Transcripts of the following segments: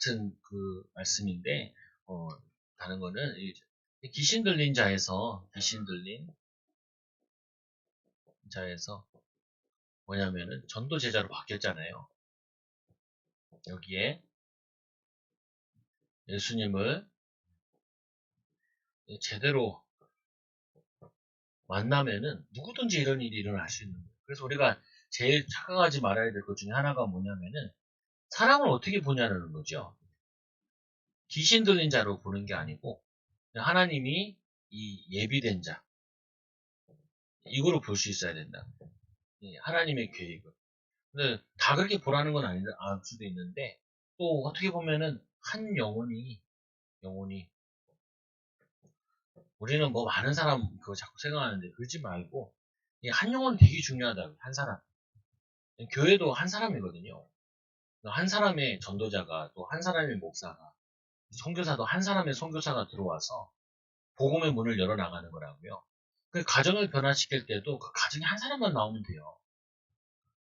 같은 그 말씀인데, 다른 거는, 귀신 들린 자에서, 뭐냐면은, 전도 제자로 바뀌었잖아요. 여기에 예수님을 제대로 만나면은 누구든지 이런 일이 일어날 수 있는 거예요. 그래서 우리가 제일 착각하지 말아야 될 것 중에 하나가 뭐냐면은 사람을 어떻게 보냐는 거죠. 귀신 들린 자로 보는 게 아니고 하나님이 이 예비된 자 이거로 볼 수 있어야 된다. 하나님의 계획을. 근데 다 그렇게 보라는 건 아닐 수도 있는데 또 어떻게 보면은 한 영혼이 우리는 뭐 많은 사람 그거 자꾸 생각하는데 그러지 말고 이 한 영혼이 되게 중요하다. 한 사람. 교회도 한 사람이거든요. 한 사람의 전도자가 또 한 사람의 목사가 선교사도 한 사람의 선교사가 들어와서 복음의 문을 열어 나가는 거라고요. 그 가정을 변화시킬 때도 그 가정에 한 사람만 나오면 돼요.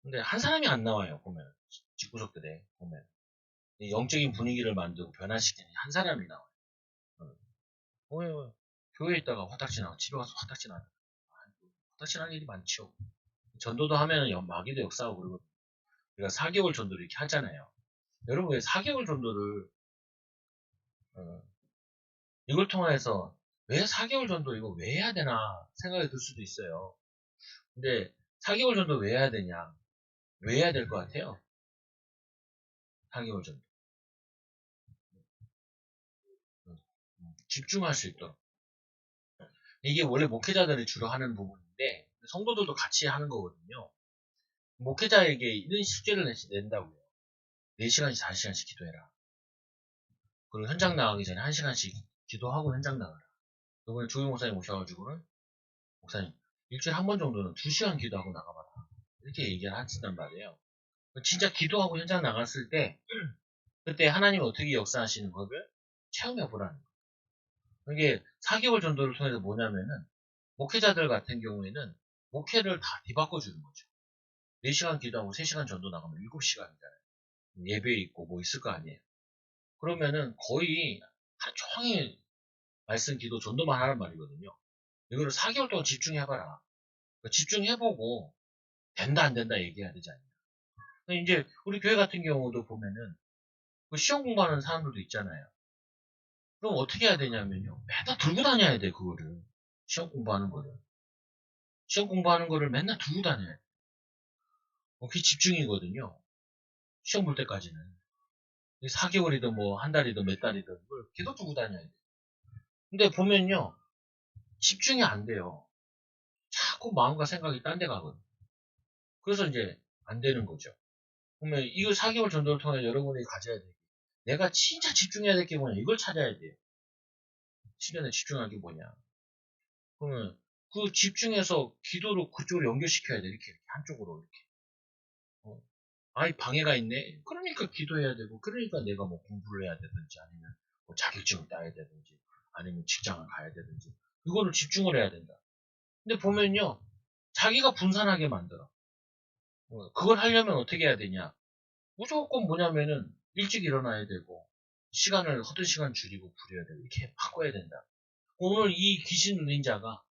근데 한 사람이 안 나와요. 보면 집구석들에 보면 영적인 분위기를 만들고 변화시키는 한 사람이 나와요. 교회에 있다가 화딱지 나고 집에 가서 화딱지 나고 화딱지 날 일이 많죠. 전도도 하면 마귀도 역사하고 그러고 우리가 4개월 전도를 이렇게 하잖아요. 여러분 왜 4개월 전도를 이걸 통해서 왜 4개월 전도 이거 왜 해야 되나 생각이 들 수도 있어요. 근데 4개월 전도 왜 해야 되냐? 왜 해야 될 것 같아요? 4개월 전도. 집중할 수 있도록. 이게 원래 목회자들이 주로 하는 부분인데 성도들도 같이 하는 거거든요. 목회자에게 이런 숙제를 낸다고요. 4시간씩 4시간씩 기도해라. 그리고 현장 나가기 전에 1시간씩 기도하고 현장 나가라. 이번에 조기 목사님 오셔가지고는 목사님 일주일에 한 번 정도는 2시간 기도하고 나가봐라. 이렇게 얘기를 하신단 말이에요. 진짜 기도하고 현장 나갔을 때 그때 하나님이 어떻게 역사하시는 거를 체험해보라는 거예요. 이게 4개월 전도를 통해서 뭐냐면은 목회자들 같은 경우에는 목회를 다 뒤바꿔주는 거죠. 4시간 기도하고 3시간 전도 나가면 7시간이잖아요. 예배 있고 뭐 있을 거 아니에요. 그러면은 거의 하루 종일 말씀 기도 전도만 하란 말이거든요. 이거를 4개월 동안 집중해봐라. 집중해보고 된다 안 된다 얘기해야 되지 않냐. 이제 우리 교회 같은 경우도 보면은 시험 공부하는 사람들도 있잖아요. 그럼 어떻게 해야 되냐면요. 맨날 들고 다녀야 돼, 그거를. 시험 공부하는 거를. 시험 공부하는 거를 맨날 들고 다녀야 돼. 그게 집중이거든요. 시험 볼 때까지는. 4개월이든 뭐, 한 달이든 몇 달이든 그걸 계속 들고 다녀야 돼. 근데 보면요. 집중이 안 돼요. 자꾸 마음과 생각이 딴 데 가거든. 그래서 이제 안 되는 거죠. 그러면 이거 4개월 전도를 통해 여러분이 가져야 돼. 내가 진짜 집중해야 될 게 뭐냐. 이걸 찾아야 돼요. 시간에 집중할 게 뭐냐. 그러면 그 집중해서 기도로 그쪽으로 연결시켜야 돼. 이렇게 한쪽으로 이렇게. 아이 방해가 있네. 그러니까 기도해야 되고, 그러니까 내가 뭐 공부를 해야 되든지, 아니면 뭐 자격증을 따야 되든지, 아니면 직장을 가야 되든지, 이거를 집중을 해야 된다. 근데 보면요, 자기가 분산하게 만들어. 그걸 하려면 어떻게 해야 되냐? 무조건 뭐냐면은 일찍 일어나야 되고, 시간을 허든 시간 줄이고 부려야 되고 이렇게 바꿔야 된다. 오늘 이 귀신 들린 자가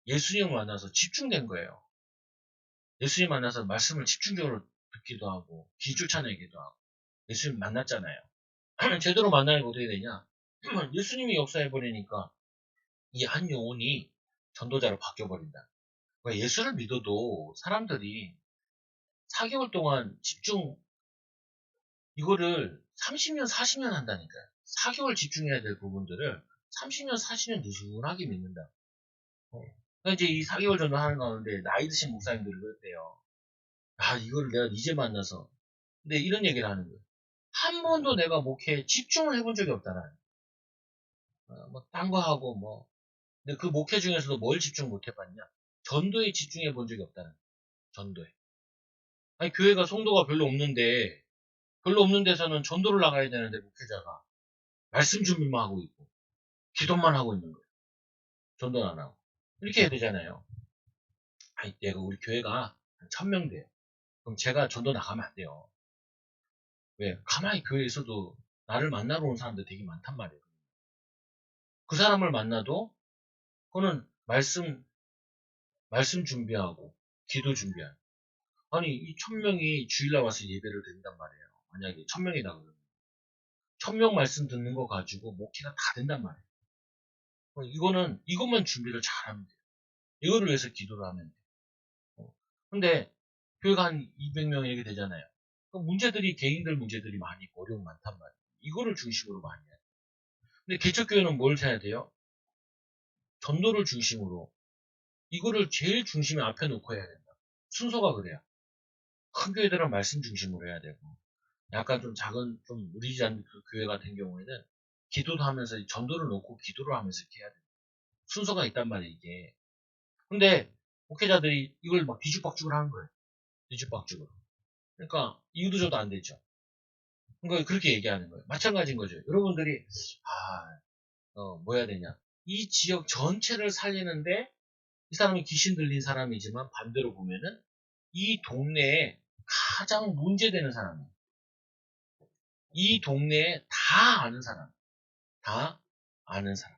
예수님을 만나서 집중된 거예요. 예수님 만나서 말씀을 집중적으로 듣기도 하고 기 쫓아내기도 하고 예수님 만났잖아요. 제대로 만나니까 어떻게 되냐? 예수님이 역사해버리니까 이 한 영혼이 전도자로 바뀌어버린다. 그러니까 예수를 믿어도 사람들이 4개월 동안 집중 이거를 30년, 40년 한다니까요. 4개월 집중해야 될 부분들을 30년, 40년 느슨하게 믿는다. 그러니까 이제 이 4개월 정도 하는 가운데 나이 드신 목사님들이 그랬대요. 아, 이거를 내가 이제 만나서. 근데 이런 얘기를 하는 거예요. 한 번도 내가 목회에 집중을 해본 적이 없다는. 뭐, 딴 거 하고, 뭐. 근데 그 목회 중에서도 뭘 집중 못 해봤냐? 전도에 집중해 본 적이 없다는. 전도에. 아니, 교회가 성도가 별로 없는 데서는 전도를 나가야 되는데, 목회자가. 말씀 준비만 하고 있고, 기도만 하고 있는 거예요. 전도는 안 하고. 이렇게 해야 되잖아요. 아니, 내가 우리 교회가 한 1000명 돼요. 그럼 제가 전도 나가면 안 돼요. 왜? 가만히 교회에 있어도 나를 만나러 온 사람들 되게 많단 말이에요. 그 사람을 만나도 그거는 말씀 준비하고 기도 준비하고. 아니 이 1000명이 주일날 와서 예배를 드린단 말이에요. 만약에 1000명이다 그러면 1000명 말씀 듣는 거 가지고 목회가 다 된단 말이에요. 이거는 이것만 준비를 잘하면 돼요. 이거를 위해서 기도를 하면 돼요. 근데 교회가 한 200명 이렇게 되잖아요. 문제들이 개인들 문제들이 많이 있고 어려움 많단 말이에요. 이거를 중심으로 많이 해야 돼요. 근데 개척교회는 뭘 해야 돼요? 전도를 중심으로 이거를 제일 중심에 앞에 놓고 해야 된다. 순서가 그래요. 큰 교회들은 말씀 중심으로 해야 되고 약간 좀 작은 좀 무리지않은 그 교회 같은 경우에는 기도도 하면서 전도를 놓고 기도를 하면서 이렇게 해야 돼요. 순서가 있단 말이에요 이게. 근데 목회자들이 이걸 막 뒤죽박죽을 하는 거예요. 뒤죽박죽으로. 그러니까 이유도 저도 안 되죠. 그러니까 그렇게 얘기하는 거예요. 마찬가지인 거죠. 여러분들이 뭐 해야 되냐. 이 지역 전체를 살리는데 이 사람이 귀신 들린 사람이지만 반대로 보면은 이 동네에 가장 문제되는 사람이에요. 이 동네에 다 아는 사람. 다 아는 사람.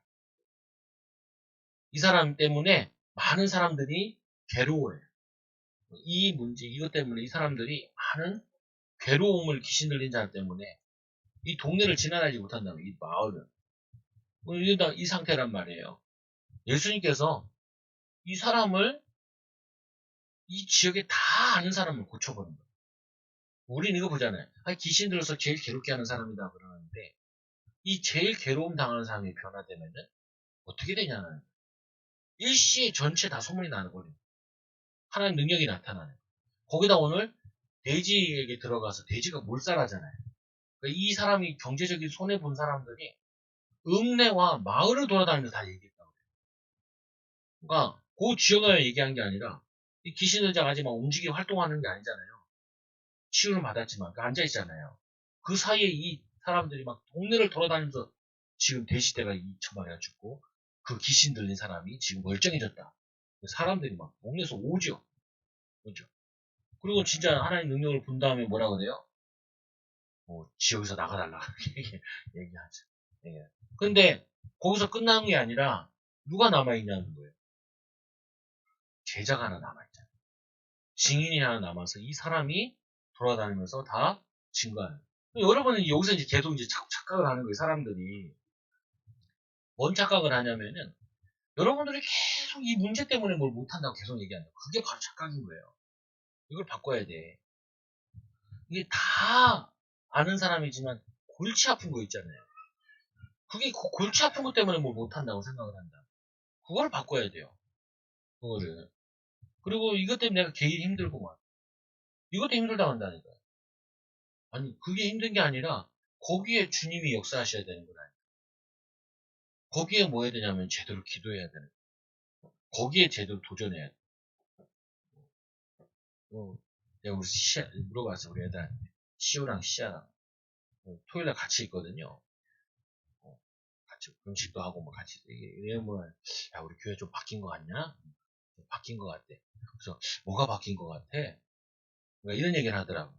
이 사람 때문에 많은 사람들이 괴로워해요. 이 문제, 이것 때문에 이 사람들이 많은 괴로움을 귀신 들린 자들 때문에 이 동네를 지나다니지 못한다는 이 마을은. 이 상태란 말이에요. 예수님께서 이 사람을 이 지역에 다 아는 사람을 고쳐버린 거예요. 우리는 이거 보잖아요. 아니, 귀신 들어서 제일 괴롭게 하는 사람이다 그러는데 이 제일 괴로움 당하는 사람이 변화되면은 어떻게 되냐는 거예요. 일시에 전체 다 소문이 나는 거예요. 하나님 능력이 나타나는 거예요. 거기다 오늘 돼지에게 들어가서 돼지가 몰살하잖아요. 그러니까 이 사람이 경제적인 손해 본 사람들이 읍내와 마을을 돌아다니면서 다 얘기했다고 해요. 그러니까 그 지역을 얘기한 게 아니라 이 귀신 들자가 아직 막 움직이고 활동하는 게 아니잖아요. 치유를 받았지만 앉아있잖아요. 그 사이에 이 사람들이 막 동네를 돌아다니면서 지금 대시대가 처방해 죽고 그 귀신 들린 사람이 지금 멀쩡해졌다. 사람들이 막 동네에서 오죠. 그죠? 그리고 진짜 하나님 능력을 본 다음에 뭐라 그래요? 지역에서 나가달라. 얘기하죠. 예. 근데 거기서 끝나는 게 아니라 누가 남아있냐는 거예요. 제자가 하나 남아있잖아요. 증인이 하나 남아서 이 사람이 돌아다니면서 다 증거하는. 여러분은 여기서 이제 계속 이제 착각을 하는 거예요, 사람들이. 뭔 착각을 하냐면은, 여러분들이 계속 이 문제 때문에 뭘 못한다고 계속 얘기한다. 그게 바로 착각인 거예요. 이걸 바꿔야 돼. 이게 다 아는 사람이지만 골치 아픈 거 있잖아요. 그게 골치 아픈 것 때문에 뭘 못한다고 생각을 한다. 그걸 바꿔야 돼요. 그거를. 그리고 이것 때문에 내가 개인 힘들고 막. 이것 때문에 힘들다고 한다니까요. 아니, 그게 힘든 게 아니라, 거기에 주님이 역사하셔야 되는 거라. 거기에 뭐 해야 되냐면, 제대로 기도해야 되는 거예요. 거기에 제대로 도전해야 돼. 내가 우리 물어봤어, 우리 애들한테. 시우랑 시아랑. 토요일날 같이 있거든요. 같이 음식도 하고 뭐 같이. 이게 뭐, 야, 우리 교회 좀 바뀐 것 같냐? 좀 바뀐 것 같대. 그래서, 뭐가 바뀐 것 같아? 그러니까 이런 얘기를 하더라고.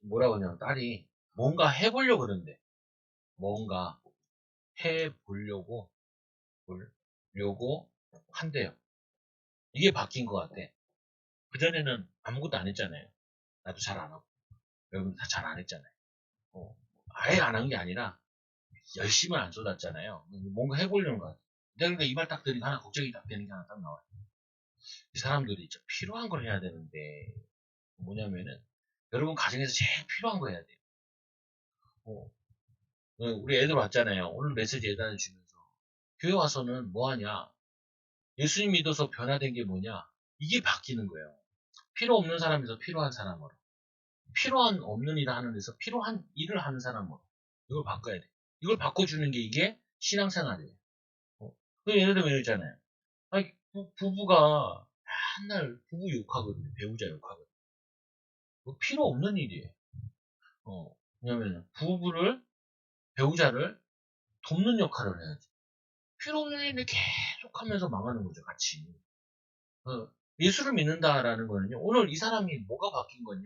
뭐라고 하냐면, 딸이 뭔가 해보려고 그러는데, 뭔가 해보려고, 보려고 한대요. 이게 바뀐 것 같아. 그전에는 아무것도 안 했잖아요. 나도 잘 안 하고. 여러분 다 잘 안 했잖아요. 아예 안 한 게 아니라 열심을 안 쏟았잖아요. 뭔가 해보려는 거 같아요. 그러니까 이 말 딱 들으니까 하나 걱정이 딱 되는 게 하나 딱 나와요. 이 사람들이 진짜 필요한 걸 해야 되는데 뭐냐면은 여러분 가정에서 제일 필요한 거 해야 돼요. 어, 우리 애들 왔잖아요. 오늘 메시지 예단해 주면서 교회 와서는 뭐 하냐? 예수님 믿어서 변화된 게 뭐냐? 이게 바뀌는 거예요. 필요 없는 사람에서 필요한 사람으로. 필요한 없는 일을 하는 데서 필요한 일을 하는 사람으로. 이걸 바꿔야 돼. 이걸 바꿔주는 게 이게 신앙생활이에요. 예를 들면 이러잖아요. 아니, 부부가 맨날 부부 욕하거든요. 배우자 욕하거든요. 필요 없는 일이에요. 왜냐면 배우자를 돕는 역할을 해야지. 필요 없는 일을 계속 하면서 망하는 거죠, 같이. 예수를 믿는다라는 거는요, 오늘 이 사람이 뭐가 바뀐 거냐?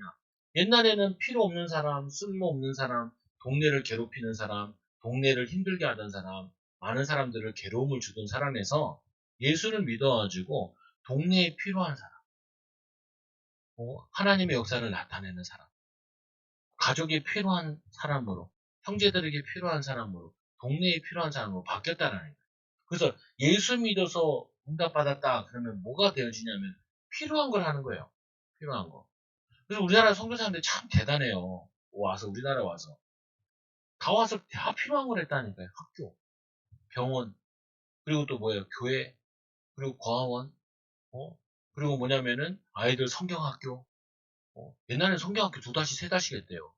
옛날에는 필요 없는 사람, 쓸모 없는 사람, 동네를 괴롭히는 사람, 동네를 힘들게 하던 사람, 많은 사람들을 괴로움을 주던 사람에서 예수를 믿어가지고 동네에 필요한 사람, 하나님의 역사를 나타내는 사람, 가족에 필요한 사람으로, 형제들에게 필요한 사람으로, 동네에 필요한 사람으로 바뀌었다라는 거예요. 그래서 예수 믿어서 응답받았다 그러면 뭐가 되어지냐면 필요한 걸 하는 거예요. 필요한 거. 그래서 우리나라 선교사님들 참 대단해요. 와서 우리나라 와서 다 와서 다 필요한 걸 했다니까요. 학교, 병원, 그리고 또 뭐예요? 교회, 그리고 과원, 어? 그리고 뭐냐면은 아이들 성경학교. 옛날에는 성경학교 2달씩 3달씩 했대요.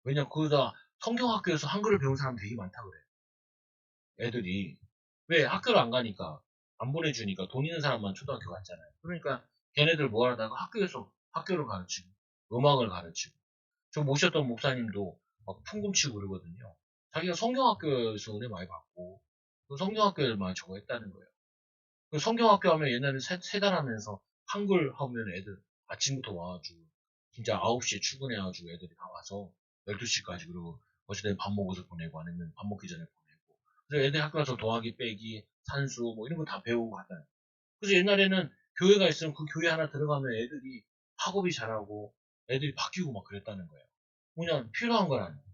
왜냐 그러다 성경학교에서 한글을 배운 사람 되게 많다 그래. 애들이 왜 학교를 안 가니까 안 보내주니까 돈 있는 사람만 초등학교 갔잖아요. 그러니까 걔네들 뭐 하다가 학교에서 학교를 가르치고 음악을 가르치고 저 모셨던 목사님도 막 풍금치고 그러거든요. 자기가 성경학교에서 은혜 많이 받고 그 성경학교에만 저거 했다는 거예요. 그 성경학교 하면 옛날에 3달 하면서 한글 하면 애들 아침부터 와가지고 진짜 9시에 출근해가지고 애들이 다 와서 12시까지 그리고 어쨌든 밥 먹어서 보내고 아니면 밥 먹기 전에 보내고 그래서 애들 학교 가서 더하기 빼기 산수 뭐 이런 거 다 배우고 하잖아요. 그래서 옛날에는 교회가 있으면 그 교회 하나 들어가면 애들이 학업이 잘하고 애들이 바뀌고 막 그랬다는 거예요. 뭐냐 필요한 거라는 거예요.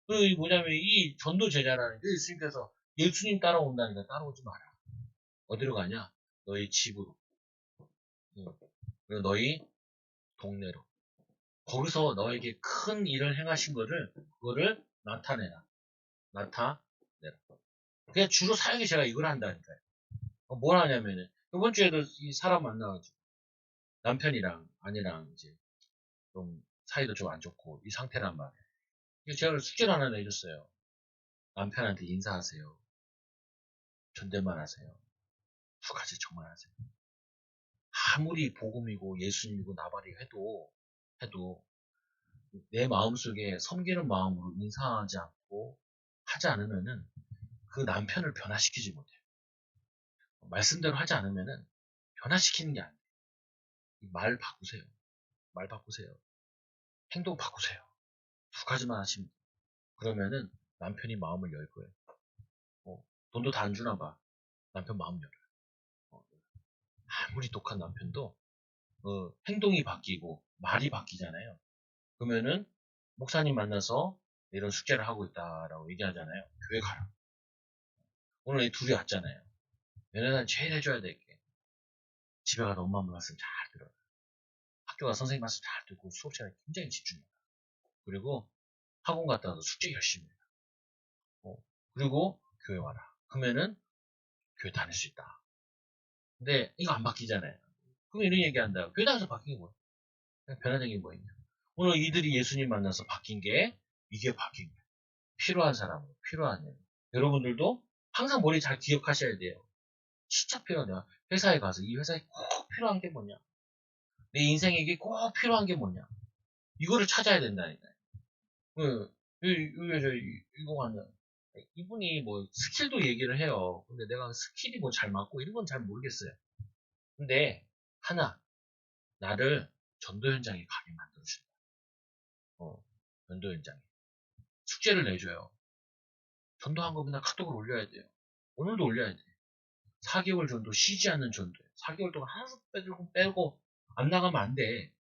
그리고 뭐냐면 이 전도 제자라는 게 예수님께서 예수님 따라온다니까 따라오지 마라. 어디로 가냐? 너희 집으로. 그리고 너희 동네로. 거기서 너에게 큰 일을 행하신 그거를 나타내라. 나타내라. 그냥 주로 사역이 제가 이걸 한다니까요. 뭘 하냐면은, 이번 주에도 이 사람 만나가지고, 남편이랑 아내랑 이제 좀 사이도 좀 안 좋고, 이 상태란 말이에요. 제가 숙제를 하나 내줬어요. 남편한테 인사하세요. 존댓말 하세요. 2가지 정말 하세요. 아무리 복음이고 예수님이고 나발이 해도 내 마음속에 섬기는 마음으로 인사하지 않고 하지 않으면은 그 남편을 변화시키지 못해요. 말씀대로 하지 않으면은 변화시키는 게 아니에요. 말 바꾸세요. 말 바꾸세요. 행동 바꾸세요. 2가지만 하시면 돼요. 그러면은 남편이 마음을 열 거예요. 돈도 다 안 주나 봐. 남편 마음 열어요. 아무리 독한 남편도 행동이 바뀌고 말이 바뀌잖아요. 그러면은 목사님 만나서 이런 숙제를 하고 있다라고 얘기하잖아요. 교회 가라. 오늘 이 둘이 왔잖아요. 얘네는 제일 해줘야 될 게 집에 가서 엄마 말씀 잘 들어요. 학교 가서 선생님 말씀 잘 듣고 수업 시간에 굉장히 집중해요. 그리고 학원 갔다 와서 숙제 열심히 해요. 그리고 교회 와라. 그러면은 교회 다닐 수 있다. 근데 이거 안 바뀌잖아요. 그럼 이런 얘기한다. 교회 다녀서 바뀐 게 뭐야? 변화된 게 뭐 있냐? 오늘 이들이 예수님 만나서 바뀐 게 이게 바뀐 거야. 필요한 사람으로 필요한 일. 여러분들도 항상 머리 잘 기억하셔야 돼요. 진짜 필요하냐? 회사에 가서 이 회사에 꼭 필요한 게 뭐냐? 내 인생에게 꼭 필요한 게 뭐냐? 이거를 찾아야 된다니까요. 이거 하는 이분이 뭐 스킬도 얘기를 해요. 근데 내가 스킬이 뭐 잘 맞고 이런 건 잘 모르겠어요. 근데 하나 나를 전도 현장에 가게 만들어준다. 전도 현장에 숙제를 내줘요. 전도한 거 맨날 카톡을 올려야 돼요. 오늘도 올려야 돼. 4개월 전도 쉬지 않는 전도. 4개월 동안 하나도 빼고 안 나가면 안 돼.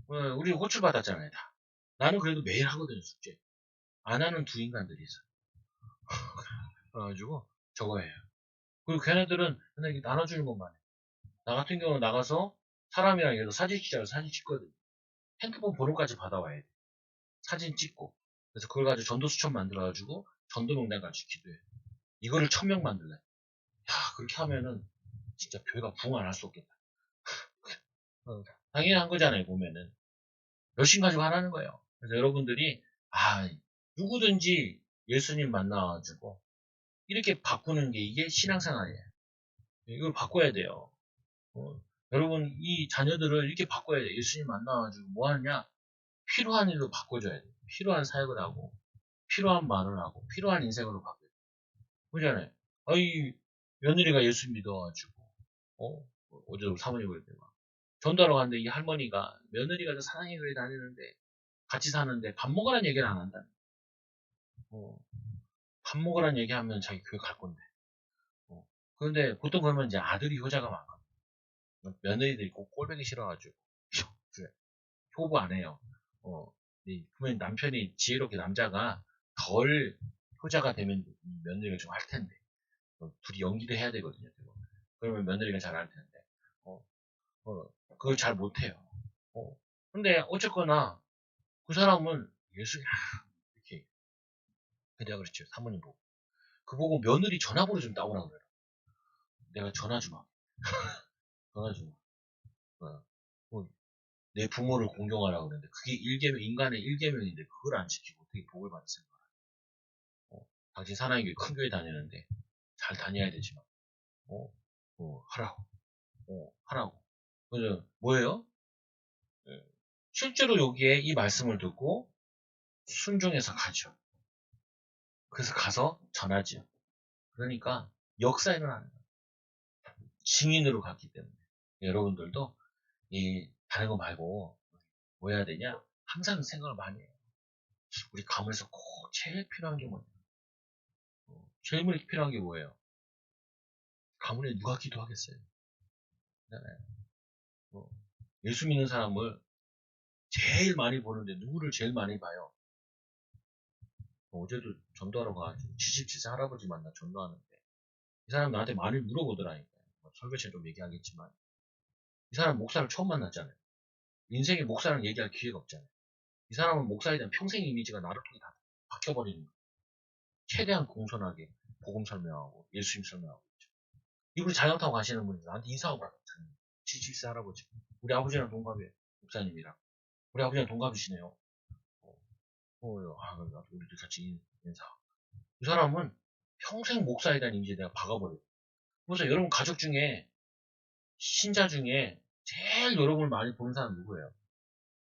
우리 호출 받았잖아요, 다. 나는 그래도 매일 하거든요, 숙제. 안 하는 2인간들이 있어요. 그래가지고 저거 해요. 그리고 걔네들은 맨날 이렇게 나눠주는 것만 해. 나 같은 경우는 나가서 사람이랑 얘도 사진 찍자고 사진 찍거든. 핸드폰 번호까지 받아와야 돼. 사진 찍고. 그래서 그걸 가지고 전도 수첩 만들어가지고 전도 명단 가지고 기도해. 이거를 1000명 만들래. 야, 그렇게 하면은 진짜 교회가 부흥 안 할 수 없겠다. 당연히 한 거잖아요, 보면은. 열심 가지고 하라는 거예요. 그래서 여러분들이, 누구든지 예수님 만나가지고, 이렇게 바꾸는 게 이게 신앙생활이에요. 이걸 바꿔야 돼요. 여러분, 이 자녀들을 이렇게 바꿔야 돼요. 예수님 만나가지고 뭐 하느냐? 필요한 일로 바꿔줘야 돼요. 필요한 사역을 하고, 필요한 말을 하고, 필요한 인생으로 바꿔야 돼요. 그잖아요. 이 며느리가 예수 믿어가지고, 어제도 사모님 그랬더니 전도하러 갔는데 이 할머니가 며느리가 저 사랑의 교회 다니는데 같이 사는데 밥 먹으라는 얘기를 안 한다. 밥 먹으라는 얘기하면 자기 교회 갈 건데. 그런데 보통 그러면 이제 아들이 효자가 많거든. 며느리들이 꼭 꼴보기 싫어가지고 그래, 효부 안 해요. 그러면 남편이 지혜롭게 남자가 덜 효자가 되면 며느리가 좀 할 텐데 둘이 연기도 해야 되거든요. 그러면 며느리가 잘 할 텐데 어, 그걸 잘 못해요. 근데 어쨌거나 그 사람은 예수 이렇게 내가 그랬죠. 사모님 보고 그 보고 며느리 전화번호 좀 따오라고 그래요. 내가 전화 주마. 전화 주마. 내 부모를 공경하라고 그러는데 그게 일계명 인간의 일계명인데 그걸 안 지키고 어떻게 복을 받았을까? 당신 사나이 교회 큰 교회 다니는데 잘 다녀야 되지만 하라고 하라고. 그래서 뭐예요? 예. 실제로 여기에 이 말씀을 듣고 순종해서 가죠. 그래서 가서 전하죠. 그러니까 역사 일어나는 거예요. 증인으로 갔기 때문에 여러분들도 이 다른 거 말고 뭐 해야 되냐? 항상 생각을 많이 해요. 우리 가문에서 꼭 제일 필요한 게 뭐냐? 제일 필요한 게 뭐예요? 가문에 누가 기도하겠어요? 네. 예수 믿는 사람을 제일 많이 보는데 누구를 제일 많이 봐요? 어제도 전도하러 가가지고 77세 할아버지 만나 전도하는데 이 사람 나한테 많이 물어보더라니까요. 설교 시간에 좀 얘기하겠지만 이 사람 목사를 처음 만났잖아요. 인생에 목사랑 얘기할 기회가 없잖아요. 이 사람은 목사에 대한 평생 이미지가 나를 통해 다 바뀌어버리는 거예요. 최대한 공손하게 복음 설명하고 예수님 설명하고 있죠. 이분이 자전거 가시는 분이 나한테 인사하고 가셨잖아요. 77세 할아버지. 우리 아버지랑 동갑이에요. 목사님이랑. 우리 아버지랑 동갑이시네요. 우리도 같이 인사. 이 사람은 평생 목사에 대한 이미지 내가 박아버려요. 그래서 여러분 가족 중에, 신자 중에 제일 여러분을 많이 보는 사람 누구예요?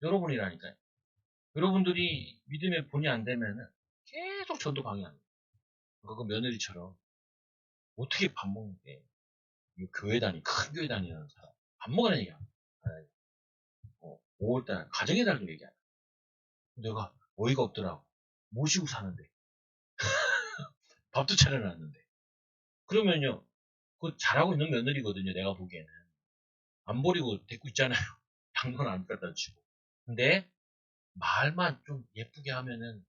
여러분이라니까요. 여러분들이 믿음의 본이 안 되면은 계속 전도 방해합니다. 그 며느리처럼 어떻게 밥 먹는데 교회 큰 교회 다니는 사람 밥 먹으라는 얘기야. 5월달 가정의 달도 얘기하다. 내가 어이가 없더라고. 모시고 사는데 밥도 차려놨는데 그러면요 그거 잘하고 있는 며느리거든요. 내가 보기에는 안 버리고 데리고 있잖아요. 양돈 안 갖다 주고. 근데 말만 좀 예쁘게 하면은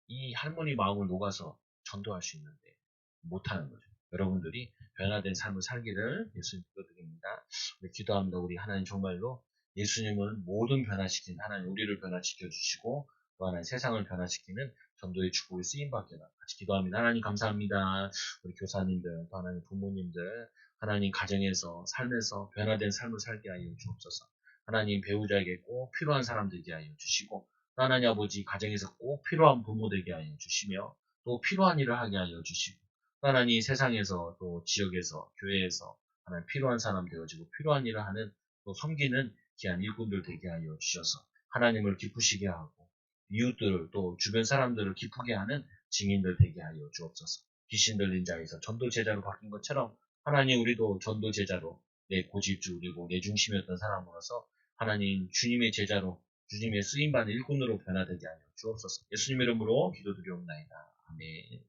이 할머니 마음을 녹아서 전도할 수 있는데 못하는 거죠. 여러분들이 변화된 삶을 살기를 예수님 기도드립니다. 우리 기도합니다. 우리 하나님 정말로 예수님은 모든 변화시킨 하나님 우리를 변화시켜 주시고 또 하나님 세상을 변화시키는 전도의 축복을 쓰임받게 같이 기도합니다. 하나님 감사합니다. 우리 교사님들 또 하나님 부모님들 하나님 가정에서 삶에서 변화된 삶을 살게 하여 주옵소서. 하나님 배우자에게 꼭 필요한 사람 되게 하여 주시고 또 하나님 아버지 가정에서 꼭 필요한 부모 되게 하여 주시며 또 필요한 일을 하게 하여 주시고 하나님 세상에서 또 지역에서 교회에서 하나님 필요한 사람 되어지고 필요한 일을 하는 또 섬기는 귀한 일꾼들 되게 하여 주셔서 하나님을 기쁘시게 하고 이웃들을 또 주변 사람들을 기쁘게 하는 증인들 되게 하여 주옵소서. 귀신 들린 자에서 전도 제자로 바뀐 것처럼 하나님 우리도 전도 제자로 내 고집주 그리고 내 중심이었던 사람으로서 하나님 주님의 제자로 주님의 쓰임받는 일꾼으로 변화되게 하여 주옵소서. 예수님 이름으로 기도드리옵나이다. 아멘.